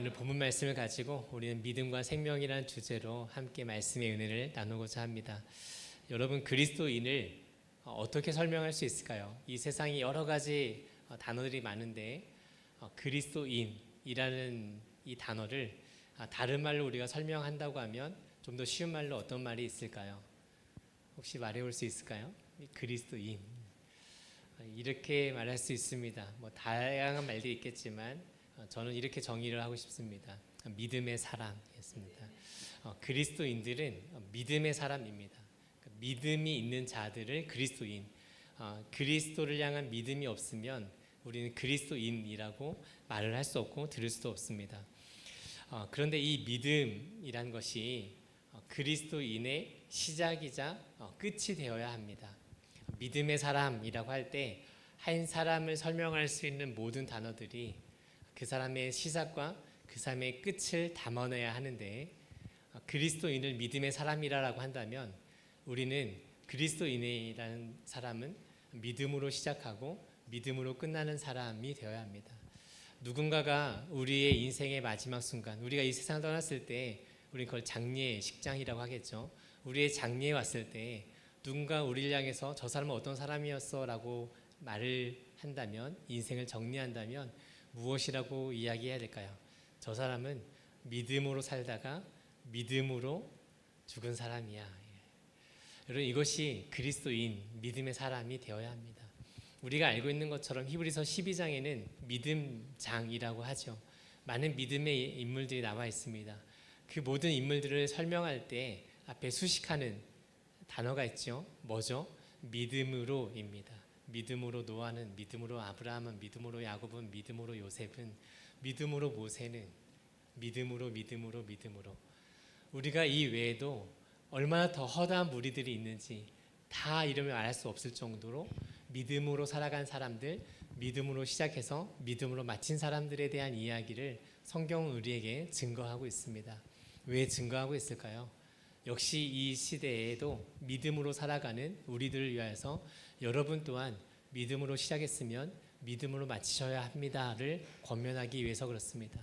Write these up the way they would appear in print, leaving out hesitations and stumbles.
오늘 본문 말씀을 가지고 우리는 믿음과 생명이라는 주제로 함께 말씀의 은혜를 나누고자 합니다. 여러분, 그리스도인을 어떻게 설명할 수 있을까요? 이 세상에 여러 가지 단어들이 많은데 그리스도인이라는 이 단어를 다른 말로 우리가 설명한다고 하면 좀 더 쉬운 말로 어떤 말이 있을까요? 혹시 말해볼 수 있을까요? 그리스도인, 이렇게 말할 수 있습니다. 다양한 말들이 있겠지만 저는 이렇게 정의를 하고 싶습니다. 믿음의 사람이었습니다. 그리스도인들은 믿음의 사람입니다. 믿음이 있는 자들을 그리스도인, 그리스도를 향한 믿음이 없으면 우리는 그리스도인이라고 말을 할 수 없고 들을 수도 없습니다. 그런데 이 믿음이란 것이 그리스도인의 시작이자 끝이 되어야 합니다. 믿음의 사람이라고 할 때 한 사람을 설명할 수 있는 모든 단어들이 그 사람의 시작과 그 사람의 끝을 담아내야 하는데, 그리스도인을 믿음의 사람이라고 한다면 우리는 그리스도인이라는 사람은 믿음으로 시작하고 믿음으로 끝나는 사람이 되어야 합니다. 누군가가 우리의 인생의 마지막 순간, 우리가 이 세상을 떠났을 때 우리는 그걸 장례식장이라고 하겠죠. 우리의 장례에 왔을 때 누군가 우리를 향해서 저 사람은 어떤 사람이었어 라고 말을 한다면, 인생을 정리한다면 무엇이라고 이야기해야 될까요? 저 사람은 믿음으로 살다가 믿음으로 죽은 사람이야. 여러분, 이것이 그리스도인, 믿음의 사람이 되어야 합니다. 우리가 알고 있는 것처럼 히브리서 12장에는 믿음장이라고 하죠. 많은 믿음의 인물들이 나와 있습니다. 그 모든 인물들을 설명할 때 앞에 수식하는 단어가 있죠. 뭐죠? 믿음으로입니다. 믿음으로 노아는, 믿음으로 아브라함은, 믿음으로 야곱은, 믿음으로 요셉은, 믿음으로 모세는, 믿음으로. 우리가 이 외에도 얼마나 더 허다한 무리들이 있는지 다 이름을 말할 수 없을 정도로 믿음으로 살아간 사람들, 믿음으로 시작해서 믿음으로 마친 사람들에 대한 이야기를 성경은 우리에게 증거하고 있습니다. 왜 증거하고 있을까요? 역시 이 시대에도 믿음으로 살아가는 우리들을 위하여서 여러분 또한 믿음으로 시작했으면 믿음으로 마치셔야 합니다를 권면하기 위해서 그렇습니다.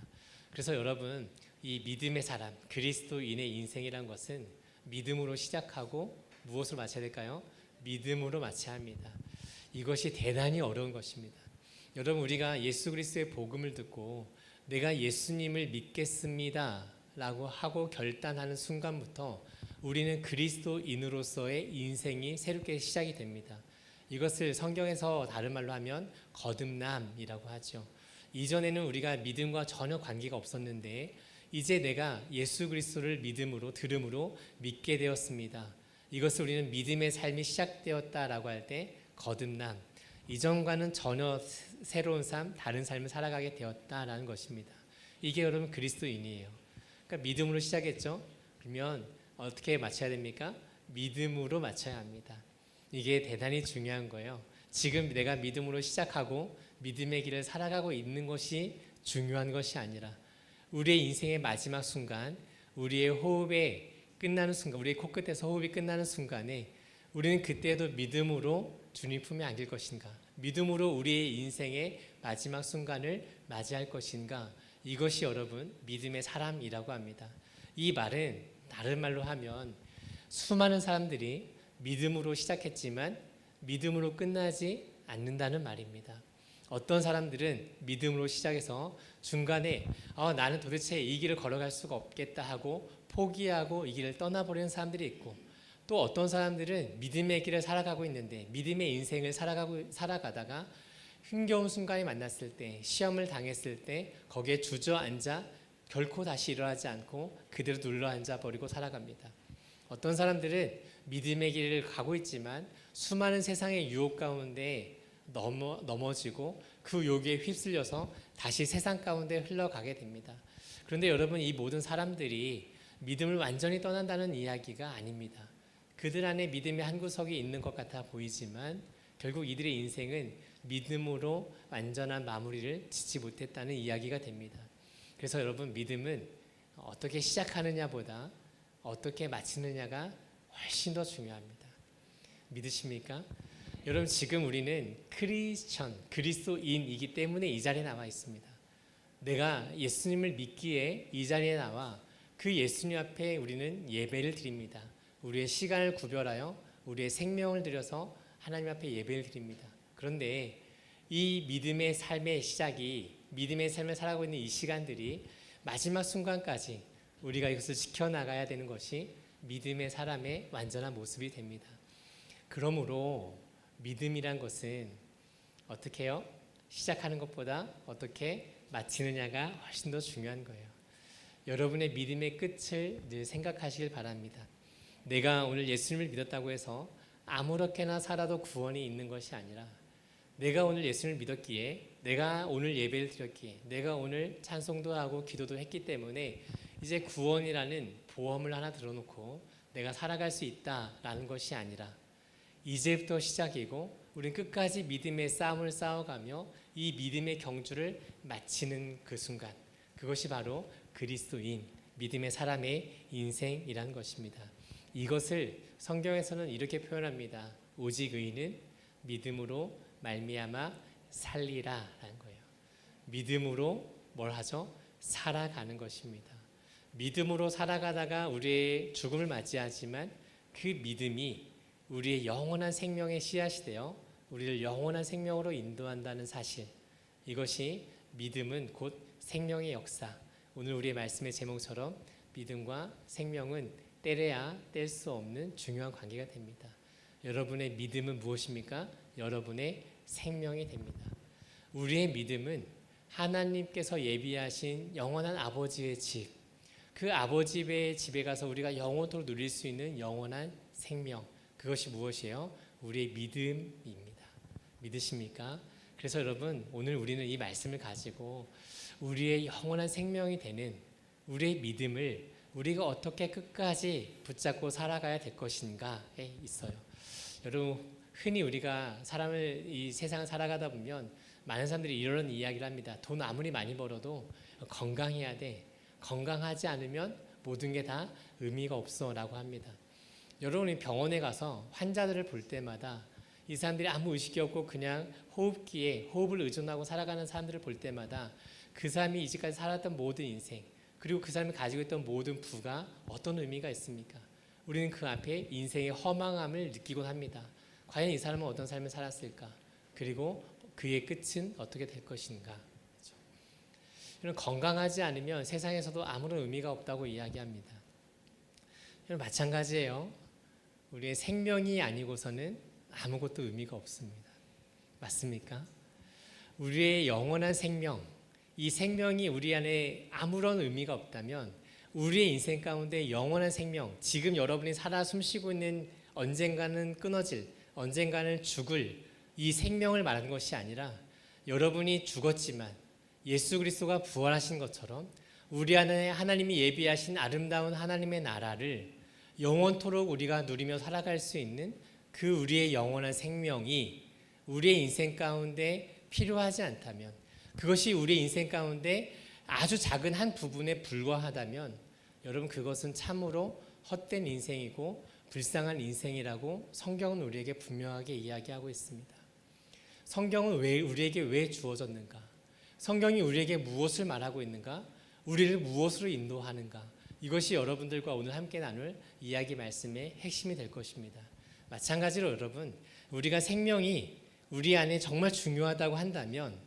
그래서 여러분, 이 믿음의 사람, 그리스도인의 인생이란 것은 믿음으로 시작하고 무엇으로 마쳐야 될까요? 믿음으로 마쳐야 합니다. 이것이 대단히 어려운 것입니다. 여러분, 우리가 예수 그리스도의 복음을 듣고 내가 예수님을 믿겠습니다 라고 하고 결단하는 순간부터 우리는 그리스도인으로서의 인생이 새롭게 시작이 됩니다. 이것을 성경에서 다른 말로 하면 거듭남이라고 하죠. 이전에는 우리가 믿음과 전혀 관계가 없었는데 이제 내가 예수 그리스도를 믿음으로, 들음으로 믿게 되었습니다. 이것을 우리는 믿음의 삶이 시작되었다라고 할 때 거듭남, 이전과는 전혀 새로운 삶, 다른 삶을 살아가게 되었다라는 것입니다. 이게 여러분 그리스도인이에요. 그러니까 믿음으로 시작했죠. 그러면 어떻게 마쳐야 됩니까? 믿음으로 마쳐야 합니다. 이게 대단히 중요한 거예요. 지금 내가 믿음으로 시작하고 믿음의 길을 살아가고 있는 것이 중요한 것이 아니라 우리의 인생의 마지막 순간, 우리의 호흡이 끝나는 순간, 우리의 코끝에서 호흡이 끝나는 순간에 우리는 그때도 믿음으로 주님 품에 안길 것인가, 믿음으로 우리의 인생의 마지막 순간을 맞이할 것인가, 이것이 여러분 믿음의 사람이라고 합니다. 이 말은 다른 말로 하면 수많은 사람들이 믿음으로 시작했지만 믿음으로 끝나지 않는다는 말입니다. 어떤 사람들은 믿음으로 시작해서 중간에 나는 도대체 이 길을 걸어갈 수가 없겠다 하고 포기하고 이 길을 떠나버리는 사람들이 있고, 또 어떤 사람들은 믿음의 길을 살아가고 있는데 믿음의 인생을 살아가다가 힘겨운 순간이 만났을 때, 시험을 당했을 때 거기에 주저앉아 결코 다시 일어나지 않고 그대로 눌러앉아 버리고 살아갑니다. 어떤 사람들은 믿음의 길을 가고 있지만 수많은 세상의 유혹 가운데 넘어지고 그 유혹에 휩쓸려서 다시 세상 가운데 흘러가게 됩니다. 그런데 여러분, 이 모든 사람들이 믿음을 완전히 떠난다는 이야기가 아닙니다. 그들 안에 믿음의 한 구석이 있는 것 같아 보이지만 결국 이들의 인생은 믿음으로 완전한 마무리를 짓지 못했다는 이야기가 됩니다. 그래서 여러분, 믿음은 어떻게 시작하느냐보다 어떻게 마치느냐가 훨씬 더 중요합니다. 믿으십니까? 여러분, 지금 우리는 그리스도인이기 때문에 이 자리에 나와 있습니다. 내가 예수님을 믿기에 이 자리에 나와 그 예수님 앞에 우리는 예배를 드립니다. 우리의 시간을 구별하여 우리의 생명을 들여서 하나님 앞에 예배를 드립니다. 그런데 이 믿음의 삶의 시작이, 믿음의 삶을 살아가고 있는 이 시간들이 마지막 순간까지 우리가 이것을 지켜나가야 되는 것이 믿음의 사람의 완전한 모습이 됩니다. 그러므로 믿음이란 것은 어떻게 해요? 시작하는 것보다 어떻게 마치느냐가 훨씬 더 중요한 거예요. 여러분의 믿음의 끝을 늘 생각하시길 바랍니다. 내가 오늘 예수님을 믿었다고 해서 아무렇게나 살아도 구원이 있는 것이 아니라, 내가 오늘 예수님을 믿었기에, 내가 오늘 예배를 드렸기에, 내가 오늘 찬송도 하고 기도도 했기 때문에 이제 구원이라는 보험을 하나 들어놓고 내가 살아갈 수 있다라는 것이 아니라, 이제부터 시작이고 우리는 끝까지 믿음의 싸움을 싸워가며 이 믿음의 경주를 마치는 그 순간, 그것이 바로 그리스도인, 믿음의 사람의 인생이라는 것입니다. 이것을 성경에서는 이렇게 표현합니다. 오직 의인은 믿음으로 말미암아 살리라라는 거예요. 믿음으로 뭘 하죠? 살아가는 것입니다. 믿음으로 살아가다가 우리의 죽음을 맞이하지만 그 믿음이 우리의 영원한 생명의 씨앗이 되어 우리를 영원한 생명으로 인도한다는 사실, 이것이 믿음은 곧 생명의 역사. 오늘 우리의 말씀의 제목처럼 믿음과 생명은 떼려야 뗄 수 없는 중요한 관계가 됩니다. 여러분의 믿음은 무엇입니까? 여러분의 생명이 됩니다. 우리의 믿음은 하나님께서 예비하신 영원한 아버지의 집, 그 아버지의 집에 가서 우리가 영원토록 누릴 수 있는 영원한 생명, 그것이 무엇이에요? 우리의 믿음입니다. 믿으십니까? 그래서 여러분, 오늘 우리는 이 말씀을 가지고 우리의 영원한 생명이 되는 우리의 믿음을 우리가 어떻게 끝까지 붙잡고 살아가야 될 것인가에 있어요. 여러분, 흔히 우리가 이 세상을 살아가다 보면 많은 사람들이 이런 이야기를 합니다. 돈 아무리 많이 벌어도 건강해야 돼. 건강하지 않으면 모든 게 다 의미가 없어 라고 합니다. 여러분이 병원에 가서 환자들을 볼 때마다 이 사람들이 아무 의식이 없고 그냥 호흡기에 호흡을 의존하고 살아가는 사람들을 볼 때마다 그 사람이 이제까지 살았던 모든 인생, 그리고 그 사람이 가지고 있던 모든 부가 어떤 의미가 있습니까? 우리는 그 앞에 인생의 허망함을 느끼곤 합니다. 과연 이 사람은 어떤 삶을 살았을까? 그리고 그의 끝은 어떻게 될 것인가? 그렇죠? 건강하지 않으면 세상에서도 아무런 의미가 없다고 이야기합니다. 마찬가지예요. 우리의 생명이 아니고서는 아무것도 의미가 없습니다. 맞습니까? 우리의 영원한 생명, 이 생명이 우리 안에 아무런 의미가 없다면 우리의 인생 가운데 영원한 생명, 지금 여러분이 살아 숨쉬고 있는 언젠가는 끊어질, 언젠가는 죽을 이 생명을 말하는 것이 아니라, 여러분이 죽었지만 예수 그리스도가 부활하신 것처럼 우리 안에 하나님이 예비하신 아름다운 하나님의 나라를 영원토록 우리가 누리며 살아갈 수 있는 그 우리의 영원한 생명이 우리의 인생 가운데 필요하지 않다면, 그것이 우리의 인생 가운데 아주 작은 한 부분에 불과하다면 여러분, 그것은 참으로 헛된 인생이고 불쌍한 인생이라고 성경은 우리에게 분명하게 이야기하고 있습니다. 성경은 우리에게 왜 주어졌는가? 성경이 우리에게 무엇을 말하고 있는가? 우리를 무엇으로 인도하는가? 이것이 여러분들과 오늘 함께 나눌 이야기 말씀의 핵심이 될 것입니다. 마찬가지로 여러분, 우리가 생명이 우리 안에 정말 중요하다고 한다면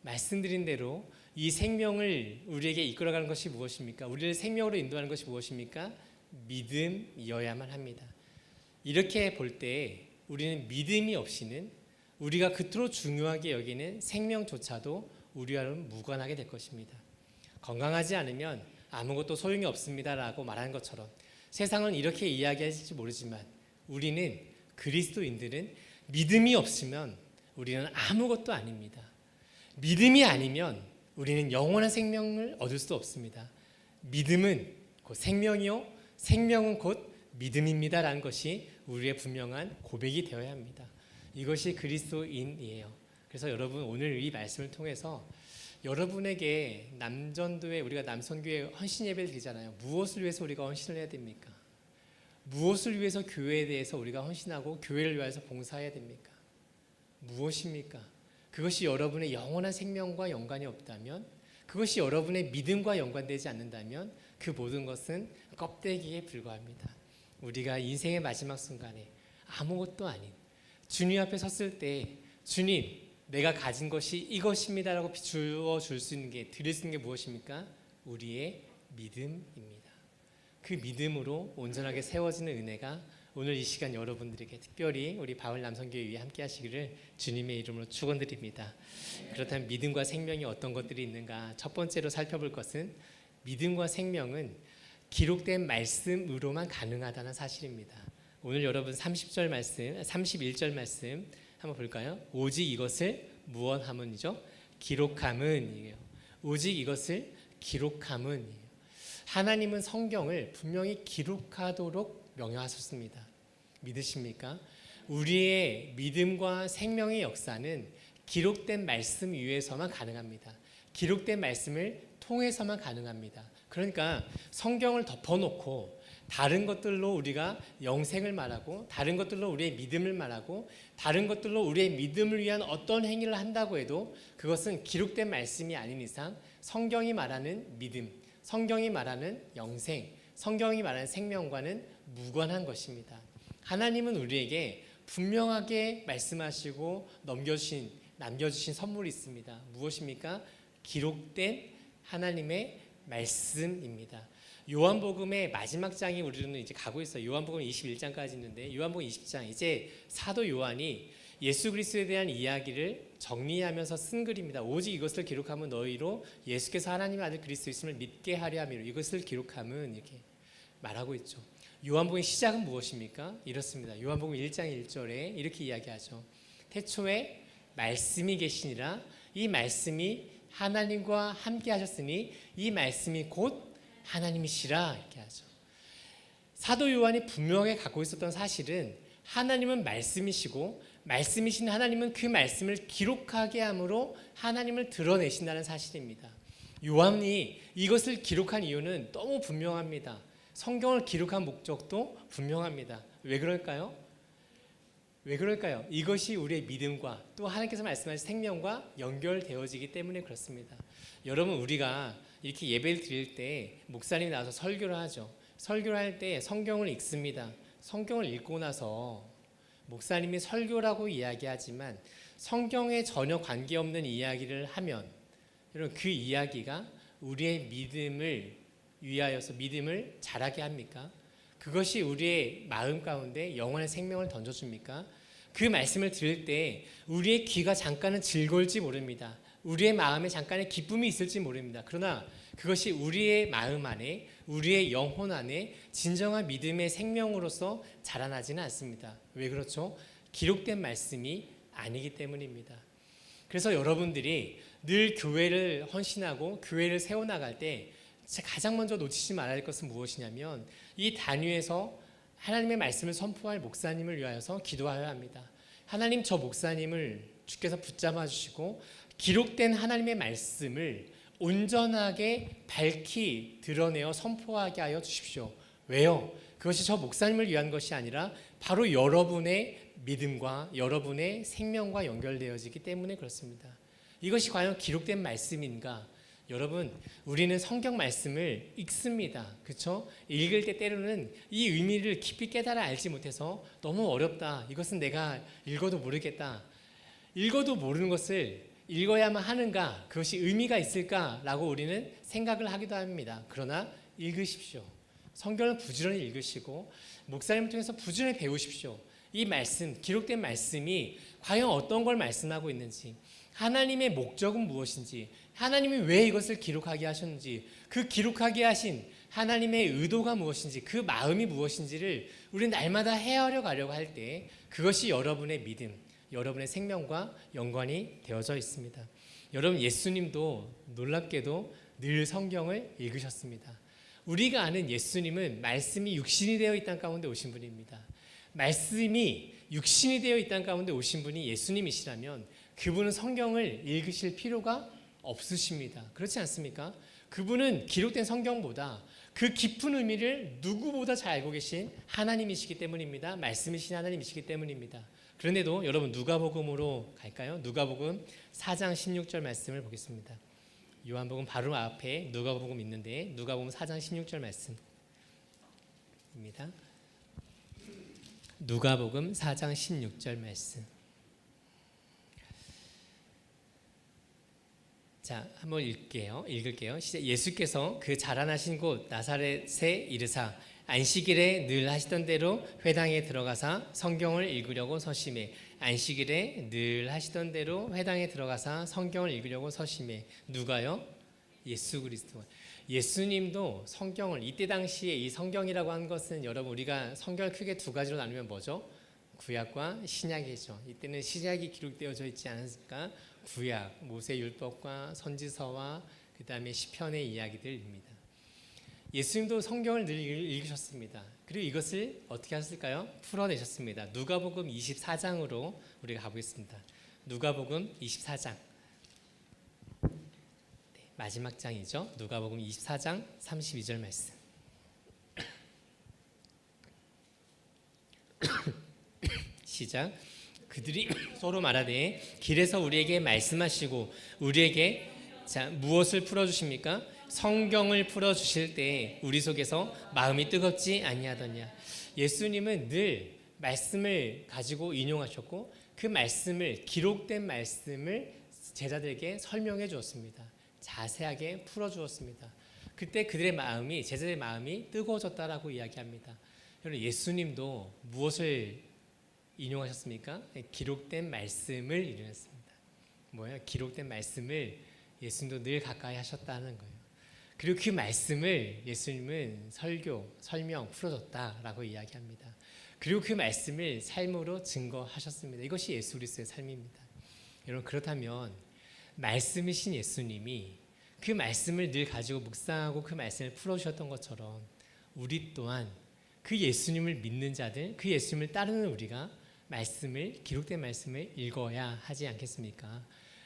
말씀드린 대로 이 생명을 우리에게 이끌어가는 것이 무엇입니까? 우리를 생명으로 인도하는 것이 무엇입니까? 믿음이어야만 합니다. 이렇게 볼 때 우리는 믿음이 없이는 우리가 그토록 중요하게 여기는 생명조차도 우리와는 무관하게 될 것입니다. 건강하지 않으면 아무것도 소용이 없습니다라고 말하는 것처럼 세상은 이렇게 이야기할지 모르지만 우리는, 그리스도인들은 믿음이 없으면 우리는 아무것도 아닙니다. 믿음이 아니면 우리는 영원한 생명을 얻을 수 없습니다. 믿음은 곧 생명이요, 생명은 곧 믿음입니다라는 것이 우리의 분명한 고백이 되어야 합니다. 이것이 그리스도인이에요. 그래서 여러분, 오늘 이 말씀을 통해서 여러분에게 남전도회, 우리가 남선교회 헌신 예배를 드리잖아요. 무엇을 위해서 우리가 헌신을 해야 됩니까? 무엇을 위해서 교회에 대해서 우리가 헌신하고 교회를 위해서 봉사해야 됩니까? 무엇입니까? 그것이 여러분의 영원한 생명과 연관이 없다면, 그것이 여러분의 믿음과 연관되지 않는다면 그 모든 것은 껍데기에 불과합니다. 우리가 인생의 마지막 순간에 아무것도 아닌 주님 앞에 섰을 때 주님 내가 가진 것이 이것입니다라고 주어줄 수 있는 게 드릴 수 있는 게 무엇입니까? 우리의 믿음입니다. 그 믿음으로 온전하게 세워지는 은혜가 오늘 이 시간 여러분들에게 특별히 우리 바울 남성교회 위에 함께 하시기를 주님의 이름으로 축원드립니다. 그렇다면 믿음과 생명이 어떤 것들이 있는가? 첫 번째로 살펴볼 것은 믿음과 생명은 기록된 말씀으로만 가능하다는 사실입니다. 오늘 여러분 30절 말씀, 31절 말씀 한번 볼까요? 오직 이것을 무엇하면이죠? 기록함은이에요. 오직 이것을 기록함은이에요. 하나님은 성경을 분명히 기록하도록 명령하셨습니다. 믿으십니까? 우리의 믿음과 생명의 역사는 기록된 말씀 위에서만 가능합니다. 기록된 말씀을 통해서만 가능합니다. 그러니까 성경을 덮어놓고 다른 것들로 우리가 영생을 말하고 다른 것들로 우리의 믿음을 말하고 다른 것들로 우리의 믿음을 위한 어떤 행위를 한다고 해도 그것은 기록된 말씀이 아닌 이상 성경이 말하는 믿음, 성경이 말하는 영생, 성경이 말하는 생명과는 무관한 것입니다. 하나님은 우리에게 분명하게 말씀하시고 남겨주신 선물이 있습니다. 무엇입니까? 기록된 하나님의 말씀입니다. 요한복음의 마지막 장이 우리는 이제 가고 있어요. 요한복음 21장까지 있는데 요한복음 20장 이제 사도 요한이 예수 그리스도에 대한 이야기를 정리하면서 쓴 글입니다. 오직 이것을 기록하면 너희로 예수께서 하나님의 아들 그리스도이심을 믿게 하려 함이로 이것을 기록하면 이렇게 말하고 있죠. 요한복음의 시작은 무엇입니까? 이렇습니다. 요한복음 1장 1절에 이렇게 이야기하죠. 태초에 말씀이 계시니라 이 말씀이 하나님과 함께 하셨으니 이 말씀이 곧 하나님이시라 이렇게 하죠. 사도 요한이 분명하게 갖고 있었던 사실은 하나님은 말씀이시고 말씀이신 하나님은 그 말씀을 기록하게 함으로 하나님을 드러내신다는 사실입니다. 요한이 이것을 기록한 이유는 너무 분명합니다. 성경을 기록한 목적도 분명합니다. 왜 그럴까요? 왜 그럴까요? 이것이 우리의 믿음과 또 하나님께서 말씀하신 생명과 연결되어지기 때문에 그렇습니다. 여러분 우리가 이렇게 예배를 드릴 때 목사님이 나와서 설교를 하죠. 설교를 할 때 성경을 읽습니다. 성경을 읽고 나서 목사님이 설교라고 이야기하지만 성경에 전혀 관계없는 이야기를 하면 여러분 그 이야기가 우리의 믿음을 위하여서 믿음을 자라게 합니까? 그것이 우리의 마음 가운데 영원의 생명을 던져줍니까? 그 말씀을 들을 때 우리의 귀가 잠깐은 즐거울지 모릅니다. 우리의 마음에 잠깐의 기쁨이 있을지 모릅니다. 그러나 그것이 우리의 마음 안에 우리의 영혼 안에 진정한 믿음의 생명으로서 자라나지는 않습니다. 왜 그렇죠? 기록된 말씀이 아니기 때문입니다. 그래서 여러분들이 늘 교회를 헌신하고 교회를 세워나갈 때 가장 먼저 놓치지 말아야 할 것은 무엇이냐면 이 단위에서 하나님의 말씀을 선포할 목사님을 위하여서 기도하여야 합니다. 하나님 저 목사님을 주께서 붙잡아 주시고 기록된 하나님의 말씀을 온전하게 밝히 드러내어 선포하게 하여 주십시오. 왜요? 그것이 저 목사님을 위한 것이 아니라 바로 여러분의 믿음과 여러분의 생명과 연결되어지기 때문에 그렇습니다. 이것이 과연 기록된 말씀인가? 여러분 우리는 성경 말씀을 읽습니다. 그렇죠? 읽을 때 때로는 이 의미를 깊이 깨달아 알지 못해서 너무 어렵다. 이것은 내가 읽어도 모르겠다. 읽어도 모르는 것을 읽어야만 하는가? 그것이 의미가 있을까라고 우리는 생각을 하기도 합니다. 그러나 읽으십시오. 성경을 부지런히 읽으시고 목사님을 통해서 부지런히 배우십시오. 이 말씀, 기록된 말씀이 과연 어떤 걸 말씀하고 있는지, 하나님의 목적은 무엇인지, 하나님이 왜 이것을 기록하게 하셨는지, 그 기록하게 하신 하나님의 의도가 무엇인지, 그 마음이 무엇인지를 우리는 날마다 헤아려 가려고 할 때 그것이 여러분의 믿음, 여러분의 생명과 연관이 되어져 있습니다. 여러분 예수님도 놀랍게도 늘 성경을 읽으셨습니다. 우리가 아는 예수님은 말씀이 육신이 되어 이 땅 가운데 오신 분입니다. 말씀이 육신이 되어 이 땅 가운데 오신 분이 예수님이시라면 그분은 성경을 읽으실 필요가 없으십니다. 그렇지 않습니까? 그분은 기록된 성경보다 그 깊은 의미를 누구보다 잘 알고 계신 하나님이시기 때문입니다. 말씀이신 하나님이시기 때문입니다. 그런데도 여러분 누가복음으로 갈까요? 누가복음 4장 16절 말씀을 보겠습니다. 요한복음 바로 앞에 누가복음 있는데 누가복음 4장 16절 말씀입니다. 누가복음 4장 16절 말씀. 자, 한번 읽을게요. 시작. 예수께서 그 자라나신 곳 나사렛에 이르사 안식일에 늘 하시던 대로 회당에 들어가사 성경을 읽으려고 서심해. 안식일에 늘 하시던 대로 회당에 들어가사 성경을 읽으려고 서심해. 누가요? 예수 그리스도. 예수님도 성경을, 이때 당시에 이 성경이라고 한 것은 여러분 우리가 성경을 크게 두 가지로 나누면 뭐죠? 구약과 신약이죠. 이때는 신약이 기록되어져 있지 않습니까? 구약, 모세율법과 선지서와 그 다음에 시편의 이야기들입니다. 예수님도 성경을 늘 읽으셨습니다. 그리고 이것을 어떻게 하셨을까요? 풀어내셨습니다. 누가복음 24장으로 우리가 가보겠습니다. 누가복음 24장. 네, 마지막 장이죠. 누가복음 24장 32절 말씀. 시작. 그들이 서로 말하되 길에서 우리에게 말씀하시고 우리에게 무엇을 풀어주십니까? 성경을 풀어주실 때 우리 속에서 마음이 뜨겁지 아니하더냐. 예수님은 늘 말씀을 가지고 인용하셨고 그 말씀을, 기록된 말씀을 제자들에게 설명해 주었습니다. 자세하게 풀어주었습니다. 그때 그들의 마음이, 제자들의 마음이 뜨거워졌다라고 이야기합니다. 여러분, 예수님도 무엇을 인용하셨습니까? 기록된 말씀을 인용했습니다. 뭐예요? 기록된 말씀을 예수님도 늘 가까이 하셨다는 거예요. 그리고 그 말씀을 예수님은 설교, 설명, 풀어줬다라고 이야기합니다. 그리고 그 말씀을 삶으로 증거하셨습니다. 이것이 예수 그리스도의 삶입니다. 여러분, 그렇다면 말씀이신 예수님이 그 말씀을 늘 가지고 묵상하고 그 말씀을 풀어주셨던 것처럼 우리 또한 그 예수님을 믿는 자들, 그 예수님을 따르는 우리가 말씀을, 기록된 말씀을 읽어야 하지 않겠습니까?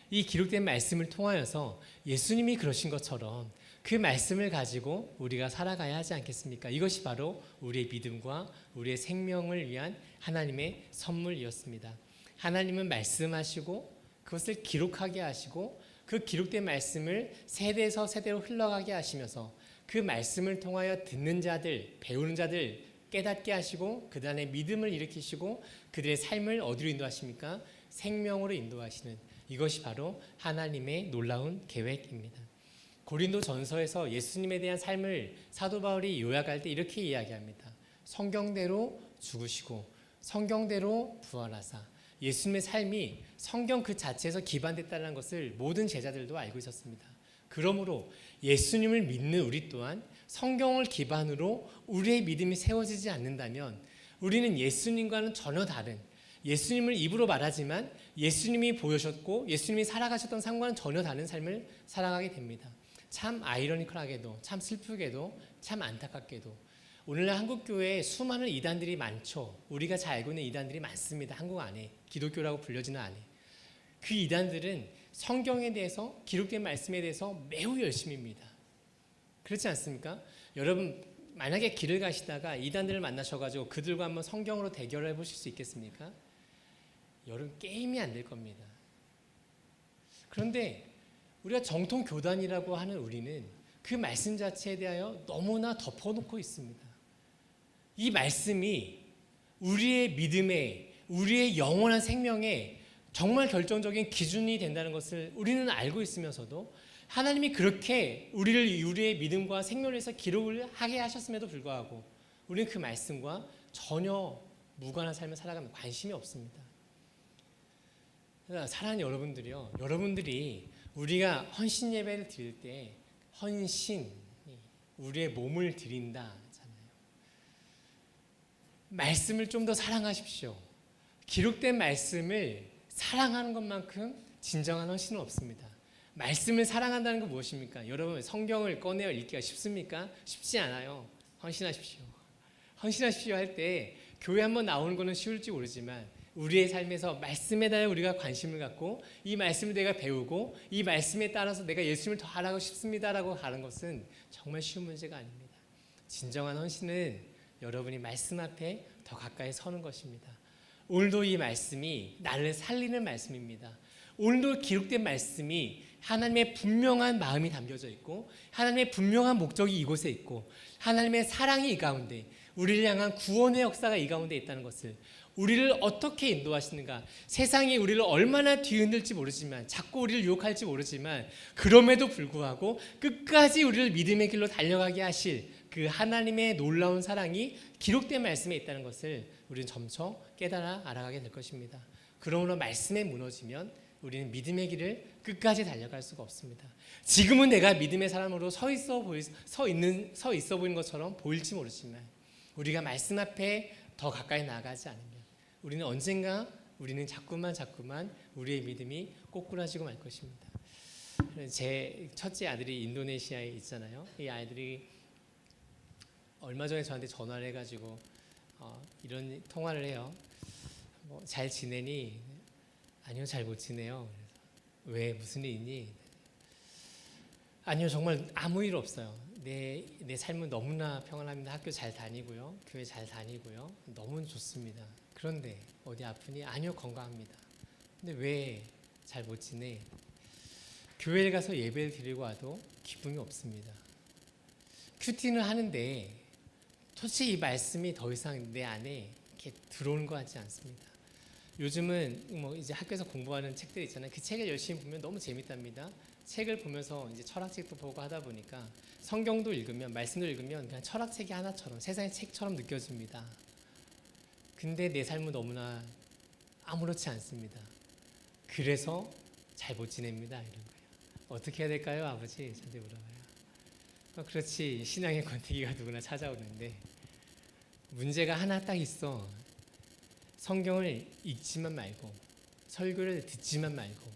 이 기록된 말씀을 통하여서 예수님이 그러신 것처럼 그 말씀을 가지고 우리가 살아가야 하지 않겠습니까? 이것이 바로 우리의 믿음과 우리의 생명을 위한 하나님의 선물이었습니다. 하나님은 말씀하시고 그것을 기록하게 하시고 그 기록된 말씀을 세대에서 세대로 흘러가게 하시면서 그 말씀을 통하여 듣는 자들, 배우는 자들 깨닫게 하시고 그 다음에 믿음을 일으키시고 그들의 삶을 어디로 인도하십니까? 생명으로 인도하시는, 이것이 바로 하나님의 놀라운 계획입니다. 고린도 전서에서 예수님에 대한 삶을 사도 바울이 요약할 때 이렇게 이야기합니다. 성경대로 죽으시고 성경대로 부활하사. 예수님의 삶이 성경 그 자체에서 기반됐다는 것을 모든 제자들도 알고 있었습니다. 그러므로 예수님을 믿는 우리 또한 성경을 기반으로 우리의 믿음이 세워지지 않는다면 우리는 예수님과는 전혀 다른, 예수님을 입으로 말하지만 예수님이 보여셨고 예수님이 살아가셨던 삶과는 전혀 다른 삶을 살아가게 됩니다. 참 아이러니컬하게도, 참 슬프게도, 참 안타깝게도 오늘날 한국교회에 수많은 이단들이 많죠. 우리가 잘 알고 있는 이단들이 많습니다. 한국 안에, 기독교라고 불려지는 안에. 그 이단들은 성경에 대해서, 기록된 말씀에 대해서 매우 열심입니다. 그렇지 않습니까? 여러분, 만약에 길을 가시다가 이단들을 만나셔가지고 그들과 한번 성경으로 대결을 해보실 수 있겠습니까? 여러분, 게임이 안 될 겁니다. 그런데 우리가 정통 교단이라고 하는 우리는 그 말씀 자체에 대하여 너무나 덮어놓고 있습니다. 이 말씀이 우리의 믿음에, 우리의 영원한 생명에 정말 결정적인 기준이 된다는 것을 우리는 알고 있으면서도 하나님이 그렇게 우리의 믿음과 생명을 위해서 기록을 하게 하셨음에도 불구하고 우리는 그 말씀과 전혀 무관한 삶을 살아가면 관심이 없습니다. 사랑하는 여러분들이요, 여러분들이 우리가 헌신 예배를 드릴 때 헌신, 우리의 몸을 드린다. 말씀을 좀 더 사랑하십시오. 기록된 말씀을 사랑하는 것만큼 진정한 헌신은 없습니다. 말씀을 사랑한다는 건 무엇입니까? 여러분, 성경을 꺼내어 읽기가 쉽습니까? 쉽지 않아요. 헌신하십시오. 헌신하십시오 할 때 교회 한번 나오는 것은 쉬울지 모르지만 우리의 삶에서 말씀에 대해 우리가 관심을 갖고 이 말씀을 내가 배우고 이 말씀에 따라서 내가 예수님을 더 알아가고 싶습니다라고 하는 것은 정말 쉬운 문제가 아닙니다. 진정한 헌신은 여러분이 말씀 앞에 더 가까이 서는 것입니다. 오늘도 이 말씀이 나를 살리는 말씀입니다. 오늘도 기록된 말씀이 하나님의 분명한 마음이 담겨져 있고 하나님의 분명한 목적이 이곳에 있고 하나님의 사랑이 이 가운데, 우리를 향한 구원의 역사가 이 가운데 있다는 것을, 우리를 어떻게 인도하시는가, 세상이 우리를 얼마나 뒤흔들지 모르지만, 자꾸 우리를 유혹할지 모르지만, 그럼에도 불구하고 끝까지 우리를 믿음의 길로 달려가게 하실 그 하나님의 놀라운 사랑이 기록된 말씀에 있다는 것을 우리는 점점 깨달아 알아가게 될 것입니다. 그러므로 말씀에 무너지면 우리는 믿음의 길을 끝까지 달려갈 수가 없습니다. 지금은 내가 믿음의 사람으로 서 있어 보이는 것처럼 보일지 모르지만, 우리가 말씀 앞에 더 가까이 나아가지 않으면 우리는 언젠가 자꾸만 우리의 믿음이 꼬꾸라지고 말 것입니다. 제 첫째 아들이 인도네시아에 있잖아요. 이 아이들이 얼마 전에 저한테 전화를 해가지고 이런 통화를 해요. 잘 지내니? 아니요, 잘 못 지내요. 왜? 무슨 일 있니? 아니요, 정말 아무 일 없어요. 내 삶은 너무나 평안합니다. 학교 잘 다니고요, 교회 잘 다니고요, 너무 좋습니다. 그런데 어디 아프니? 아니요, 건강합니다. 근데 왜 잘 못 지내? 교회를 가서 예배를 드리고 와도 기쁨이 없습니다. 큐티는 하는데 도대체 이 말씀이 더 이상 내 안에 이렇게 들어오는 것 같지 않습니다. 요즘은 이제 학교에서 공부하는 책들 있잖아요. 그 책을 열심히 보면 너무 재밌답니다. 책을 보면서 이제 철학책도 보고 하다 보니까 성경도 읽으면, 말씀도 읽으면 그냥 철학책이 하나처럼, 세상의 책처럼 느껴집니다. 근데 내 삶은 너무나 아무렇지 않습니다. 그래서 잘 못 지냅니다. 이런 거예요. 어떻게 해야 될까요, 아버지? 저한테 물어봐요. 그렇지, 신앙의 권태기가 누구나 찾아오는데 문제가 하나 딱 있어. 성경을 읽지만 말고, 설교를 듣지만 말고,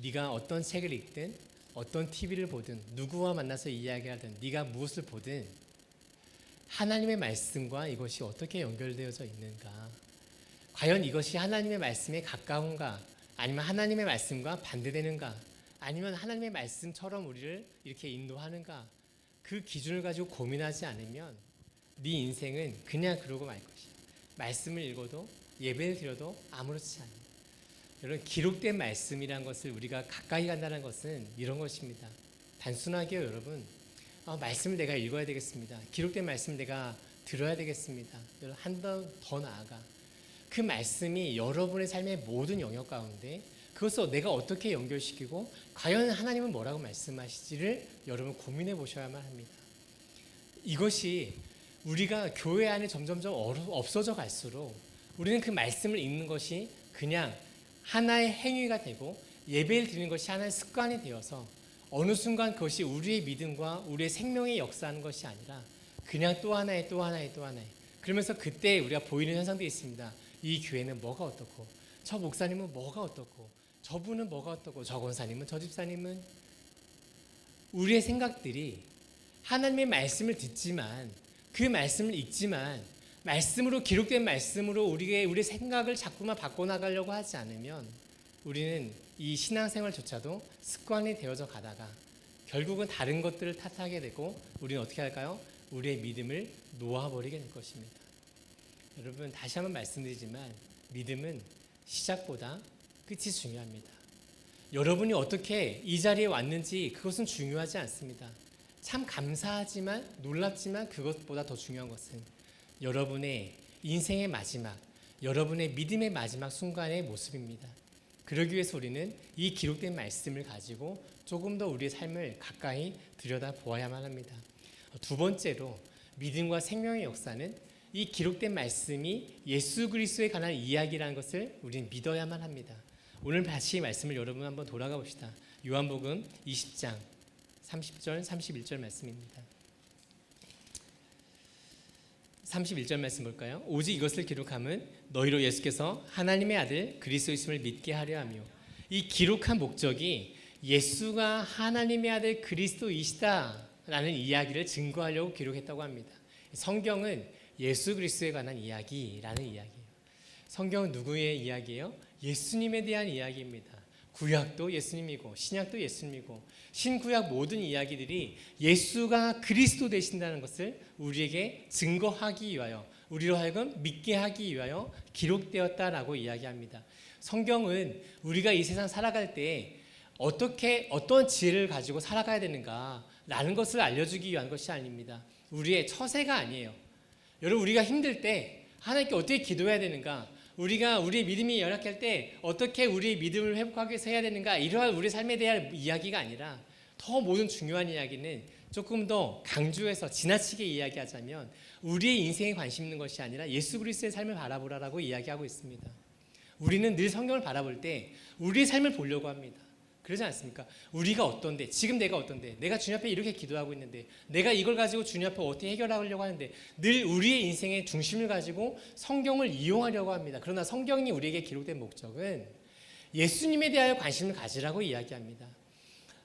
네가 어떤 책을 읽든 어떤 TV를 보든 누구와 만나서 이야기하든 네가 무엇을 보든 하나님의 말씀과 이것이 어떻게 연결되어져 있는가, 과연 이것이 하나님의 말씀에 가까운가, 아니면 하나님의 말씀과 반대되는가, 아니면 하나님의 말씀처럼 우리를 이렇게 인도하는가, 그 기준을 가지고 고민하지 않으면 네 인생은 그냥 그러고 말 것이야. 말씀을 읽어도 예배를 드려도 아무렇지 않아요. 여러분, 기록된 말씀이란 것을 우리가 가까이 간다는 것은 이런 것입니다. 단순하게요, 여러분, 말씀을 내가 읽어야 되겠습니다. 기록된 말씀을 내가 들어야 되겠습니다. 여러분, 한 번 더 나아가 그 말씀이 여러분의 삶의 모든 영역 가운데 그것을 내가 어떻게 연결시키고 과연 하나님은 뭐라고 말씀하시지를 여러분 고민해 보셔야만 합니다. 이것이 우리가 교회 안에 점점점 없어져 갈수록 우리는 그 말씀을 읽는 것이 그냥 하나의 행위가 되고 예배를 드리는 것이 하나의 습관이 되어서 어느 순간 그것이 우리의 믿음과 우리의 생명에 역사하는 것이 아니라 그냥 또 하나의 그러면서 그때 우리가 보이는 현상도 있습니다. 이 교회는 뭐가 어떻고, 저 목사님은 뭐가 어떻고, 저분은 뭐가 어떻고, 저 권사님은, 저 집사님은, 우리의 생각들이 하나님의 말씀을 듣지만, 그 말씀을 읽지만, 말씀으로, 기록된 말씀으로 우리의 생각을 자꾸만 바꿔나가려고 하지 않으면 우리는 이 신앙생활조차도 습관이 되어져 가다가 결국은 다른 것들을 탓하게 되고 우리는 어떻게 할까요? 우리의 믿음을 놓아버리게 될 것입니다. 여러분, 다시 한번 말씀드리지만 믿음은 시작보다 끝이 중요합니다. 여러분이 어떻게 이 자리에 왔는지 그것은 중요하지 않습니다. 참 감사하지만, 놀랍지만 그것보다 더 중요한 것은 여러분의 인생의 마지막, 여러분의 믿음의 마지막 순간의 모습입니다. 그러기 위해서 우리는 이 기록된 말씀을 가지고 조금 더 우리의 삶을 가까이 들여다보아야만 합니다. 두 번째로, 믿음과 생명의 역사는 이 기록된 말씀이 예수 그리스도에 관한 이야기라는 것을 우리는 믿어야만 합니다. 오늘 다시 말씀을 여러분 한번 돌아가 봅시다. 요한복음 20장 30절 31절 말씀입니다. 31절 말씀 볼까요? 오직 이것을 기록함은 너희로 예수께서 하나님의 아들 그리스도이심을 믿게 하려 하며, 이 기록한 목적이 예수가 하나님의 아들 그리스도이시다라는 이야기를 증거하려고 기록했다고 합니다. 성경은 예수 그리스도에 관한 이야기라는 이야기예요. 성경은 누구의 이야기예요? 예수님에 대한 이야기입니다. 구약도 예수님이고 신약도 예수님이고, 신구약 모든 이야기들이 예수가 그리스도 되신다는 것을 우리에게 증거하기 위하여, 우리로 하여금 믿게 하기 위하여 기록되었다라고 이야기합니다. 성경은 우리가 이 세상 살아갈 때 어떤 지혜를 가지고 살아가야 되는가라는 것을 알려주기 위한 것이 아닙니다. 우리의 처세가 아니에요. 여러분, 우리가 힘들 때 하나님께 어떻게 기도해야 되는가, 우리가 우리의 믿음이 연약할 때 어떻게 우리의 믿음을 회복하기 위해서 해야 되는가, 이러한 우리 삶에 대한 이야기가 아니라 더 모든 중요한 이야기는 조금 더 강조해서 지나치게 이야기하자면 우리의 인생에 관심 있는 것이 아니라 예수 그리스도의 삶을 바라보라라고 이야기하고 있습니다. 우리는 늘 성경을 바라볼 때 우리의 삶을 보려고 합니다. 그러지 않습니까? 우리가 어떤데, 지금 내가 어떤데, 내가 주님 앞에 이렇게 기도하고 있는데, 내가 이걸 가지고 주님 앞에 어떻게 해결하려고 하는데, 늘 우리의 인생의 중심을 가지고 성경을 이용하려고 합니다. 그러나 성경이 우리에게 기록된 목적은 예수님에 대하여 관심을 가지라고 이야기합니다.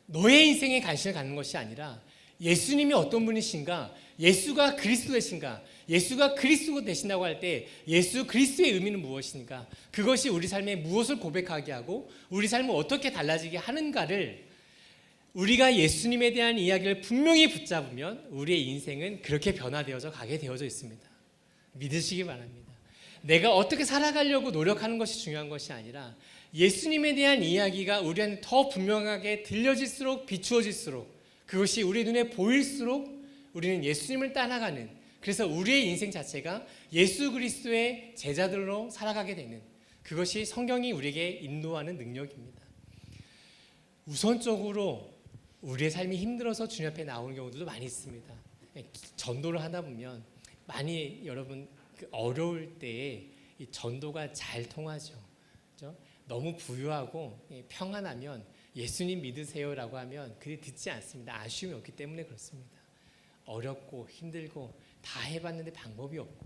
너의 인생에 관심을 갖는 것이 아니라 예수님이 어떤 분이신가, 예수가 그리스도 되신가, 예수가 그리스도 되신다고 할 때 예수 그리스도의 의미는 무엇인가, 그것이 우리 삶에 무엇을 고백하게 하고 우리 삶을 어떻게 달라지게 하는가를 우리가 예수님에 대한 이야기를 분명히 붙잡으면 우리의 인생은 그렇게 변화되어져 가게 되어져 있습니다. 믿으시기 바랍니다. 내가 어떻게 살아가려고 노력하는 것이 중요한 것이 아니라 예수님에 대한 이야기가 우리한테 더 분명하게 들려질수록, 비추어질수록, 그것이 우리 눈에 보일수록 우리는 예수님을 따라가는, 그래서 우리의 인생 자체가 예수 그리스도의 제자들로 살아가게 되는, 그것이 성경이 우리에게 인도하는 능력입니다. 우선적으로 우리의 삶이 힘들어서 주님 앞에 나오는 경우들도 많이 있습니다. 전도를 하다 보면 많이 여러분 어려울 때에 이 전도가 잘 통하죠. 그렇죠? 너무 부유하고 평안하면 예수님 믿으세요라고 하면 그게 듣지 않습니다. 아쉬움이 없기 때문에 그렇습니다. 어렵고 힘들고 다 해봤는데 방법이 없고,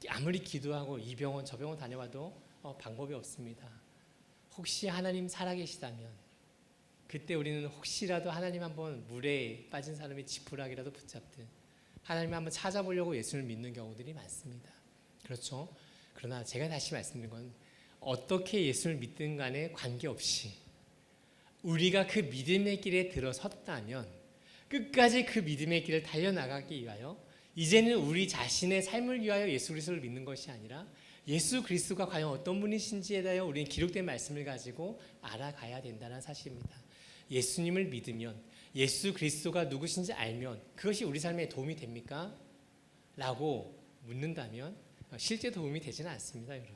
아무리 기도하고 이 병원 저 병원 다녀봐도 방법이 없습니다. 혹시 하나님 살아계시다면 그때 우리는 혹시라도 하나님 한번 물에 빠진 사람이 지푸라기라도 붙잡듯 하나님 한번 찾아보려고 예수를 믿는 경우들이 많습니다. 그렇죠? 그러나 제가 다시 말씀드린 건 어떻게 예수를 믿든 간에 관계없이 우리가 그 믿음의 길에 들어섰다면 끝까지 그 믿음의 길을 달려나가기 위하여 이제는 우리 자신의 삶을 위하여 예수 그리스도를 믿는 것이 아니라 예수 그리스도가 과연 어떤 분이신지에 대하여 우리는 기록된 말씀을 가지고 알아가야 된다는 사실입니다. 예수님을 믿으면, 예수 그리스도가 누구신지 알면 그것이 우리 삶에 도움이 됩니까? 라고 묻는다면 실제 도움이 되지는 않습니다, 여러분.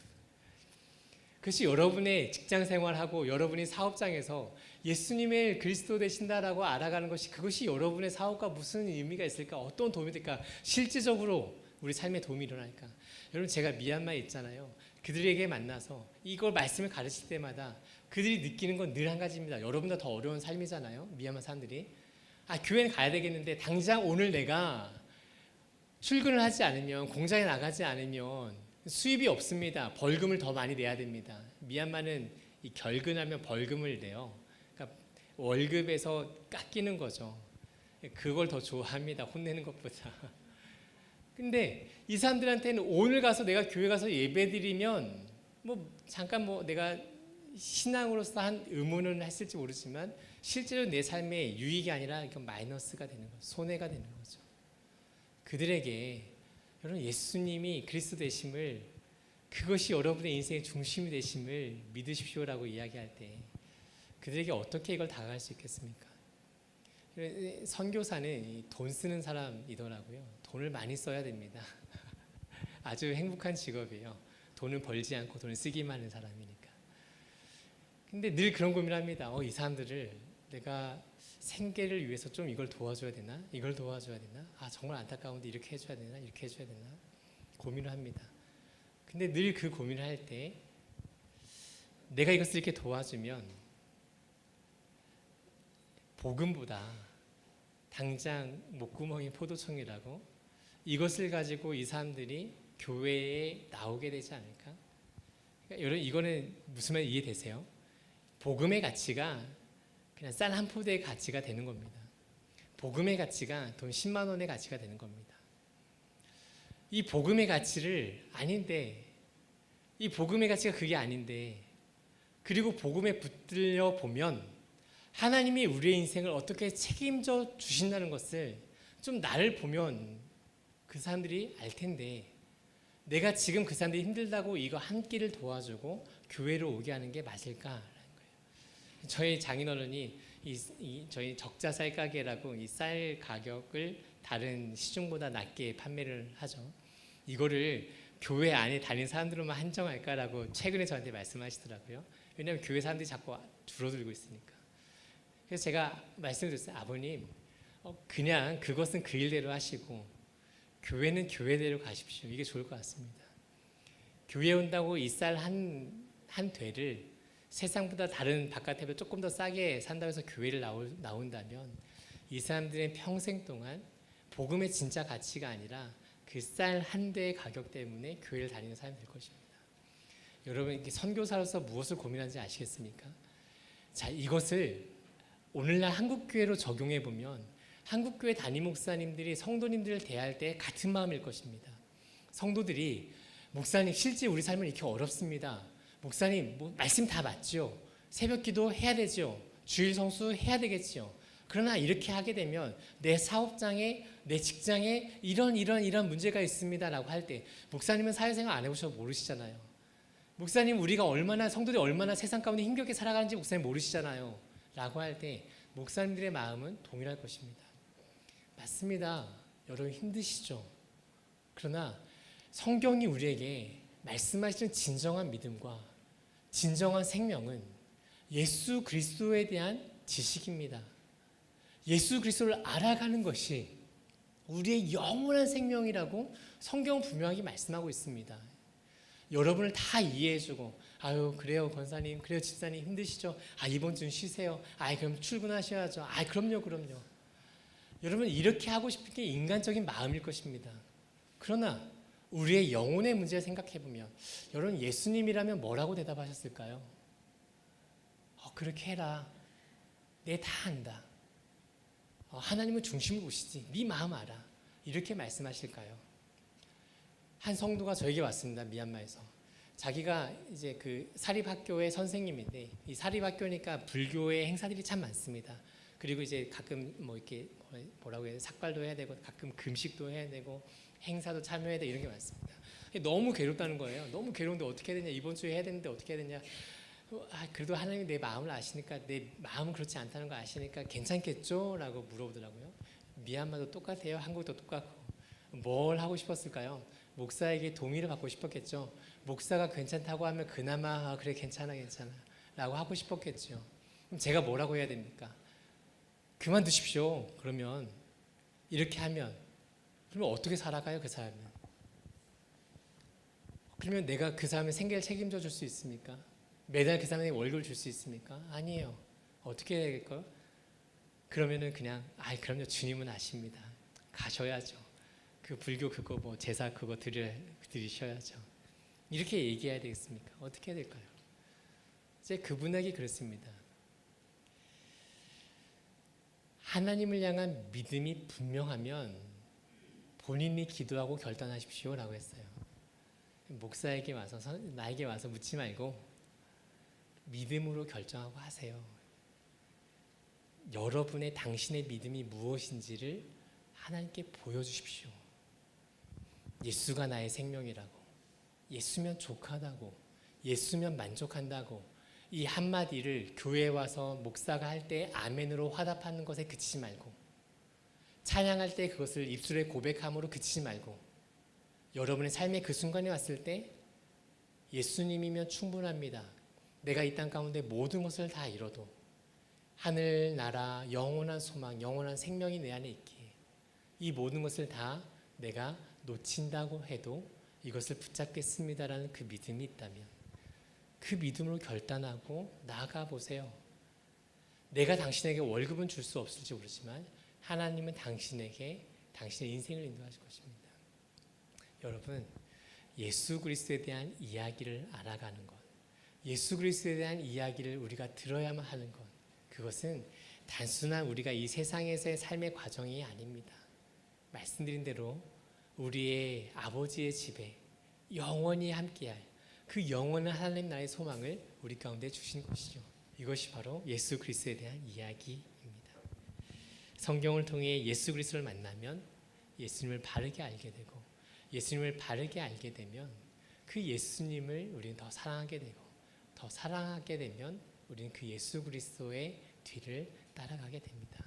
그것이 여러분의 직장 생활하고 여러분이 사업장에서 예수님의 그리스도 되신다라고 알아가는 것이, 그것이 여러분의 사업과 무슨 의미가 있을까? 어떤 도움이 될까? 실질적으로 우리 삶에 도움이 일어날까? 여러분, 제가 미얀마에 있잖아요. 그들에게 만나서 이걸 말씀을 가르칠 때마다 그들이 느끼는 건 늘 한 가지입니다. 여러분보다 더 어려운 삶이잖아요, 미얀마 사람들이. 교회는 가야 되겠는데 당장 오늘 내가 출근을 하지 않으면, 공장에 나가지 않으면 수입이 없습니다. 벌금을 더 많이 내야 됩니다. 미얀마는 이 결근하면 벌금을 내요. 그러니까 월급에서 깎이는 거죠. 그걸 더 좋아합니다, 혼내는 것보다. 근데 이 사람들한테는 오늘 가서 내가 교회 가서 예배드리면 잠깐 내가 신앙으로서 한 의문은 했을지 모르지만 실제로 내 삶에 유익이 아니라 마이너스가 되는 거죠. 손해가 되는 거죠. 그들에게 여러분, 예수님이 그리스도 되심을, 그것이 여러분의 인생의 중심이 되심을 믿으십시오라고 이야기할 때 그들에게 어떻게 이걸 다가갈 수 있겠습니까? 선교사는 돈 쓰는 사람이더라고요. 돈을 많이 써야 됩니다. 아주 행복한 직업이에요. 돈을 벌지 않고 돈을 쓰기만 하는 사람이니까. 근데 늘 그런 고민을 합니다. 이 사람들을 내가 생계를 위해서 좀 이걸 도와줘야 되나? 이걸 도와줘야 되나? 정말 안타까운데 이렇게 해줘야 되나? 이렇게 해줘야 되나? 고민을 합니다. 근데 늘 그 고민을 할 때 내가 이것을 이렇게 도와주면 복음보다 당장 목구멍이 포도청이라고 이것을 가지고 이 사람들이 교회에 나오게 되지 않을까? 그러니까 여러분, 이거는 무슨 말 이해되세요? 복음의 가치가 그냥 쌀 한 포대의 가치가 되는 겁니다. 복음의 가치가 돈 10만 원의 가치가 되는 겁니다. 이 복음의 가치를 아닌데, 이 복음의 가치가 그게 아닌데, 그리고 복음에 붙들려 보면 하나님이 우리의 인생을 어떻게 책임져 주신다는 것을 좀 나를 보면 그 사람들이 알 텐데 내가 지금 그 사람들이 힘들다고 이거 한 끼를 도와주고 교회로 오게 하는 게 맞을까라는 거예요. 저희 장인어른이 저희 적자 쌀 가게라고 이 쌀 가격을 다른 시중보다 낮게 판매를 하죠. 이거를 교회 안에 다니는 사람들만 한정할까라고 최근에 저한테 말씀하시더라고요. 왜냐하면 교회 사람들이 자꾸 줄어들고 있으니까. 그래서 제가 말씀드렸어요. 아버님, 그냥 그것은 그 일대로 하시고 교회는 교회대로 가십시오. 이게 좋을 것 같습니다. 교회 온다고 이 쌀 한 되를 세상보다 다른 바깥에 조금 더 싸게 산다고 해서 교회를 나온다면 이 사람들의 평생 동안 복음의 진짜 가치가 아니라 그 쌀 한 대의 가격 때문에 교회를 다니는 사람이 될 것입니다. 여러분, 선교사로서 무엇을 고민하는지 아시겠습니까? 자, 이것을 오늘날 한국교회로 적용해 보면 한국교회 담임 목사님들이 성도님들을 대할 때 같은 마음일 것입니다. 성도들이 목사님 실제 우리 삶은 이렇게 어렵습니다. 목사님 말씀 다 맞죠? 새벽기도 해야 되죠? 주일 성수 해야 되겠죠? 그러나 이렇게 하게 되면 내 사업장에 내 직장에 이런 문제가 있습니다라고 할 때 목사님은 사회생활 안 해보셔서 모르시잖아요. 목사님 우리가 얼마나 성도들이 얼마나 세상 가운데 힘겹게 살아가는지 목사님 모르시잖아요 라고 할 때 목사님들의 마음은 동일할 것입니다. 맞습니다. 여러분 힘드시죠? 그러나 성경이 우리에게 말씀하시는 진정한 믿음과 진정한 생명은 예수 그리스도에 대한 지식입니다. 예수 그리스도를 알아가는 것이 우리의 영원한 생명이라고 성경은 분명하게 말씀하고 있습니다. 여러분을 다 이해해주고 아유 그래요 권사님 그래요 집사님 힘드시죠? 아 이번 주는 쉬세요. 아 그럼 출근하셔야죠. 아 그럼요. 여러분 이렇게 하고 싶은 게 인간적인 마음일 것입니다. 그러나 우리의 영혼의 문제를 생각해보면 여러분 예수님이라면 뭐라고 대답하셨을까요? 그렇게 해라. 내 다 안다. 하나님은 중심을 보시지. 네 마음 알아. 이렇게 말씀하실까요? 한 성도가 저에게 왔습니다. 미얀마에서. 자기가 이제 그 사립학교의 선생님인데 이 사립학교니까 불교의 행사들이 참 많습니다. 그리고 이제 가끔 이렇게 뭐라고 해야 돼? 삭발도 해야 되고 가끔 금식도 해야 되고 행사도 참여해야 되고 이런 게 많습니다. 너무 괴롭다는 거예요. 너무 괴로운데 어떻게 해야 되냐. 이번 주에 해야 되는데 어떻게 해야 되냐. 그래도 하나님이 내 마음을 아시니까 내 마음은 그렇지 않다는 거 아시니까 괜찮겠죠? 라고 물어보더라고요. 미얀마도 똑같아요. 한국도 똑같고. 뭘 하고 싶었을까요? 목사에게 동의를 받고 싶었겠죠. 목사가 괜찮다고 하면 그나마 그래 괜찮아 라고 하고 싶었겠죠. 그럼 제가 뭐라고 해야 됩니까? 그만두십시오. 그러면 이렇게 하면 그러면 어떻게 살아가요 그 사람은? 그러면 내가 그 사람의 생계를 책임져 줄 수 있습니까? 매달 그 사람에게 월급을 줄 수 있습니까? 아니에요. 어떻게 해야 될까요? 그러면은 그냥 그럼요 주님은 아십니다. 가셔야죠. 그 불교 그거 제사 그거 드리셔야죠. 이렇게 얘기해야 되겠습니까? 어떻게 해야 될까요? 이제 그분에게 그렇습니다. 하나님을 향한 믿음이 분명하면 본인이 기도하고 결단하십시오 라고 했어요. 목사에게 와서 나에게 와서 묻지 말고 믿음으로 결정하고 하세요. 여러분의 당신의 믿음이 무엇인지를 하나님께 보여주십시오. 예수가 나의 생명이라고, 예수면 족하다고, 예수면 만족한다고 이 한마디를 교회에 와서 목사가 할 때 아멘으로 화답하는 것에 그치지 말고 찬양할 때 그것을 입술에 고백함으로 그치지 말고 여러분의 삶의 그 순간에 왔을 때 예수님이면 충분합니다. 내가 이 땅 가운데 모든 것을 다 잃어도 하늘, 나라, 영원한 소망, 영원한 생명이 내 안에 있기에 이 모든 것을 다 내가 놓친다고 해도 이것을 붙잡겠습니다라는 그 믿음이 있다면 그 믿음으로 결단하고 나아가 보세요. 내가 당신에게 월급은 줄 수 없을지 모르지만 하나님은 당신에게 당신의 인생을 인도하실 것입니다. 여러분, 예수 그리스도에 대한 이야기를 알아가는 것, 예수 그리스도에 대한 이야기를 우리가 들어야만 하는 것, 그것은 단순한 우리가 이 세상에서의 삶의 과정이 아닙니다. 말씀드린 대로 우리의 아버지의 집에 영원히 함께할 그 영원한 하나님 나라의 소망을 우리 가운데 주신 것이죠. 이것이 바로 예수 그리스도에 대한 이야기입니다. 성경을 통해 예수 그리스도를 만나면 예수님을 바르게 알게 되고 예수님을 바르게 알게 되면 그 예수님을 우리는 더 사랑하게 되고 더 사랑하게 되면 우리는 그 예수 그리스도의 뒤를 따라가게 됩니다.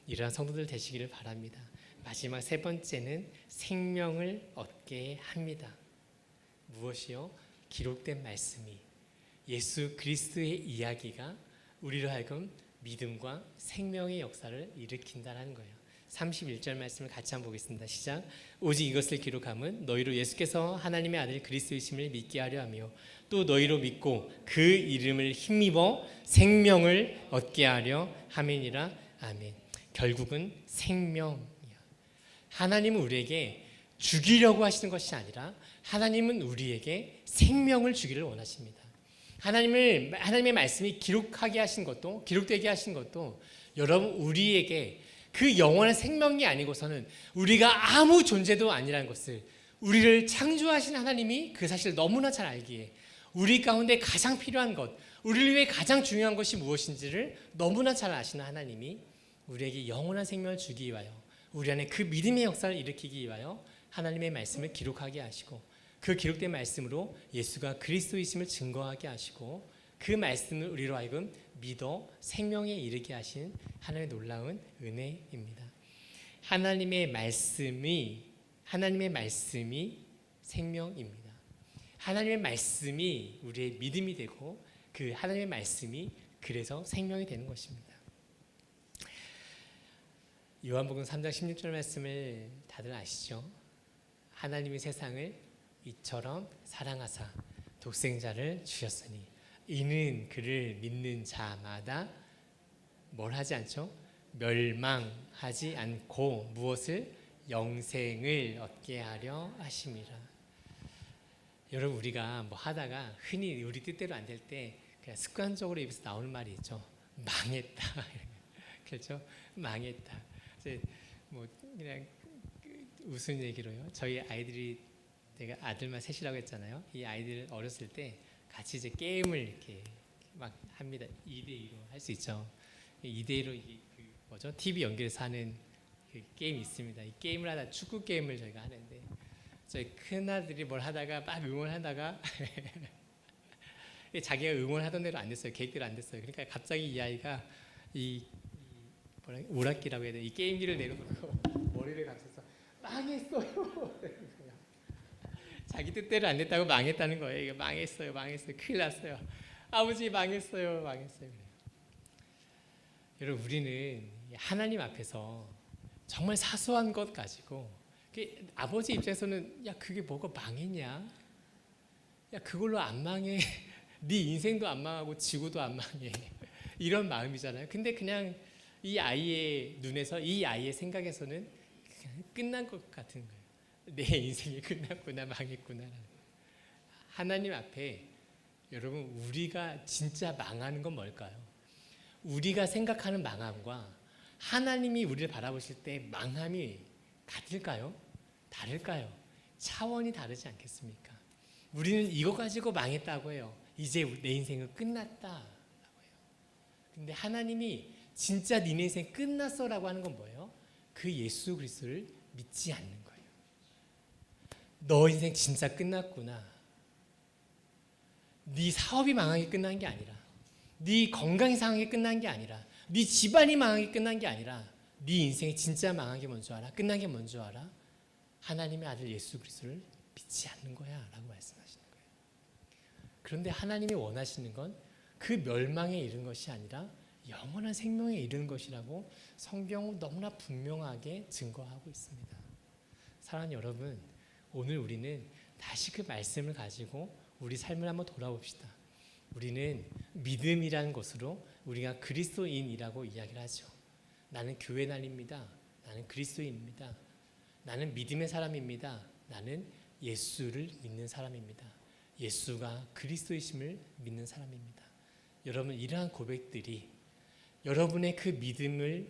이러한 성도들 되시기를 바랍니다. 마지막 세 번째는 생명을 얻게 합니다. 무엇이요? 기록된 말씀이 예수 그리스도의 이야기가 우리로 하여금 믿음과 생명의 역사를 일으킨다는 거예요. 31절 말씀을 같이 한번 보겠습니다. 시작. 오직 이것을 기록함은 너희로 예수께서 하나님의 아들 그리스도이심을 믿게 하려 하며 또 너희로 믿고 그 이름을 힘입어 생명을 얻게 하려 함이니라. 아멘. 결국은 생명이야. 하나님은 우리에게 죽이려고 하시는 것이 아니라 하나님은 우리에게 생명을 주기를 원하십니다. 하나님의 말씀이 기록하게 하신 것도, 기록되게 하신 것도 여러분 우리에게 그 영원한 생명이 아니고서는 우리가 아무 존재도 아니라는 것을, 우리를 창조하신 하나님이 그 사실을 너무나 잘 알기에 우리 가운데 가장 필요한 것, 우리를 위해 가장 중요한 것이 무엇인지를 너무나 잘 아시는 하나님이 우리에게 영원한 생명을 주기 위하여, 우리 안에 그 믿음의 역사를 일으키기 위하여 하나님의 말씀을 기록하게 하시고 그 기록된 말씀으로 예수가 그리스도이심을 증거하게 하시고 그 말씀을 우리로 하여금 믿어 생명에 이르게 하신 하나님의 놀라운 은혜입니다. 하나님의 말씀이 생명입니다. 하나님의 말씀이 우리의 믿음이 되고 그 하나님의 말씀이 그래서 생명이 되는 것입니다. 요한복음 3장 16절 말씀을 다들 아시죠? 하나님이 세상을 이처럼 사랑하사 독생자를 주셨으니 이는 그를 믿는 자마다 뭘 하지 않죠? 멸망하지 않고 무엇을? 영생을 얻게 하려 하심이라. 여러분 우리가 뭐 하다가 흔히 우리 뜻대로 안 될 때 그냥 습관적으로 입에서 나오는 말이 있죠. 망했다. 그렇죠? 망했다. 이제 뭐 그냥 웃은 얘기로요. 저희 아이들이, 제가 아들만 셋이라고 했잖아요. 이 아이들 어렸을 때 같이 이제 게임을 이렇게 막 합니다. 2대2로 할 수 있죠. 2대2로 그 뭐죠? TV 연결해서 하는 그 게임이 있습니다. 이 게임을 하다 축구 게임을 저희가 하는데 저희 큰 아들이 뭘 하다가 막 응원하다가 자기가 응원하던 대로 안 됐어요. 계획대로 안 됐어요. 그러니까 갑자기 이 아이가 이 오락기라고 해야 돼. 이 게임기를 내려놓고 머리를 감싸서 망했어요. 자기 뜻대로 안 됐다고 망했다는 거예요. 이거 망했어요. 큰일 났어요. 아버지 망했어요. 여러분 우리는 하나님 앞에서 정말 사소한 것 가지고 아버지 입장에서는 야 그게 뭐가 망했냐? 야 그걸로 안 망해. 네 인생도 안 망하고 지구도 안 망해. 이런 마음이잖아요. 근데 그냥 이 아이의 눈에서, 이 아이의 생각에서는 그냥 끝난 것 같은 거예요. 내 인생이 끝났구나, 망했구나. 하나님 앞에 여러분 우리가 진짜 망하는 건 뭘까요? 우리가 생각하는 망함과 하나님이 우리를 바라보실 때 망함이 같을까요? 다를까요? 차원이 다르지 않겠습니까? 우리는 이거 가지고 망했다고 해요. 이제 내 인생은 끝났다라고 해요. 근데 하나님이 진짜 네 인생 끝났어라고 하는 건 뭐예요? 그 예수 그리스도를 믿지 않는 거예요. 너 인생 진짜 끝났구나. 네 사업이 망하게 끝난 게 아니라, 네 건강이 상하게 끝난 게 아니라, 네 집안이 망하게 끝난 게 아니라, 네 인생이 진짜 망한 게 뭔지 알아? 끝난 게 뭔지 알아? 하나님의 아들 예수 그리스도를 믿지 않는 거야 라고 말씀하시는 거예요. 그런데 하나님이 원하시는 건 그 멸망에 이르는 것이 아니라 영원한 생명에 이르는 것이라고 성경은 너무나 분명하게 증거하고 있습니다. 사랑하는 여러분, 오늘 우리는 다시 그 말씀을 가지고 우리 삶을 한번 돌아봅시다. 우리는 믿음이라는 것으로 우리가 그리스도인이라고 이야기를 하죠. 나는 교회 다닙니다. 나는 그리스도인입니다. 나는 믿음의 사람입니다. 나는 예수를 믿는 사람입니다. 예수가 그리스도이심을 믿는 사람입니다. 여러분 이러한 고백들이 여러분의 그 믿음이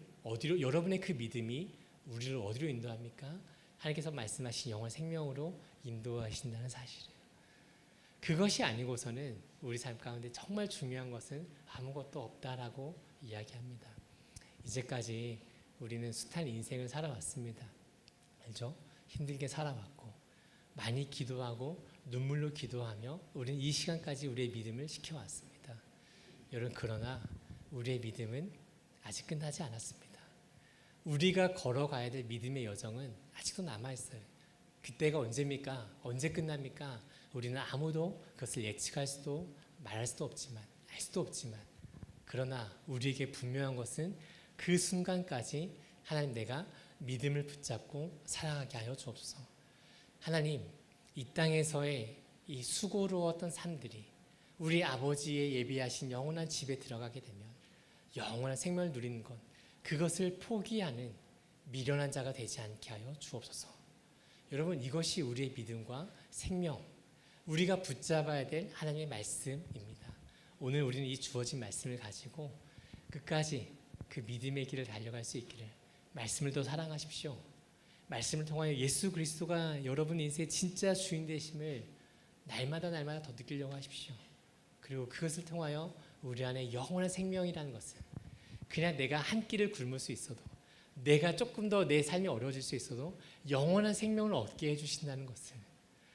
우리를 어디로 인도합니까? 하나님께서 말씀하신 영원 생명으로 인도하신다는 사실이에요. 그것이 아니고서는 우리 삶 가운데 정말 중요한 것은 아무것도 없다라고 이야기합니다. 이제까지 우리는 숱한 인생을 살아왔습니다. 알죠? 힘들게 살아왔고 많이 기도하고 눈물로 기도하며 우리는 이 시간까지 우리의 믿음을 지켜왔습니다. 여러분, 그러나 우리의 믿음은 아직 끝나지 않았습니다. 우리가 걸어가야 될 믿음의 여정은 아직도 남아있어요. 그때가 언제입니까? 언제 끝납니까? 우리는 아무도 그것을 예측할 수도 말할 수도 없지만, 알 수도 없지만, 그러나 우리에게 분명한 것은 그 순간까지 하나님, 내가 믿음을 붙잡고 살아가게 하여 주옵소서. 하나님, 이 땅에서의 이 수고로웠던 삶들이 우리 아버지의 예비하신 영원한 집에 들어가게 되면 영원한 생명을 누리는 것, 그것을 포기하는 미련한 자가 되지 않게 하여 주옵소서. 여러분, 이것이 우리의 믿음과 생명, 우리가 붙잡아야 될 하나님의 말씀입니다. 오늘 우리는 이 주어진 말씀을 가지고 끝까지 그 믿음의 길을 달려갈 수 있기를, 말씀을 더 사랑하십시오. 말씀을 통하여 예수 그리스도가 여러분 인생의 진짜 주인 되심을 날마다 더 느끼려고 하십시오. 그리고 그것을 통하여 우리 안에 영원한 생명이라는 것을, 그냥 내가 한 끼를 굶을 수 있어도, 내가 조금 더 내 삶이 어려워질 수 있어도 영원한 생명을 얻게 해주신다는 것을,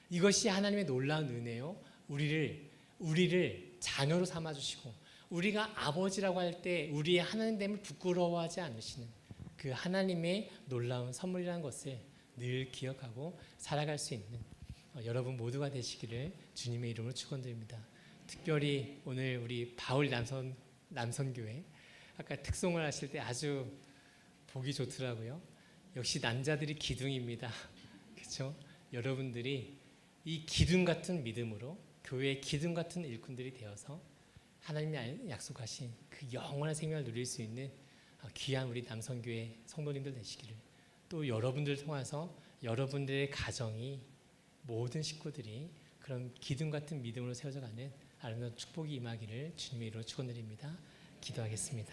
이것이 하나님의 놀라운 은혜요, 우리를 자녀로 삼아주시고 우리가 아버지라고 할 때 우리의 하나님됨을 부끄러워하지 않으시는 그 하나님의 놀라운 선물이라는 것을 늘 기억하고 살아갈 수 있는 여러분 모두가 되시기를 주님의 이름으로 축원드립니다. 특별히 오늘 우리 바울 남선교회 아까 특송을 하실 때 아주 보기 좋더라고요. 역시 남자들이 기둥입니다. 그렇죠? 여러분들이 이 기둥 같은 믿음으로 교회의 기둥 같은 일꾼들이 되어서 하나님이 약속하신 그 영원한 생명을 누릴 수 있는 귀한 우리 남선교회 성도님들 되시기를, 또 여러분들을 통해서 여러분들의 가정이, 모든 식구들이 그런 기둥 같은 믿음으로 세워져가는 아름다운 축복이 임하기를 주님의 이름으로 축원드립니다. 기도하겠습니다.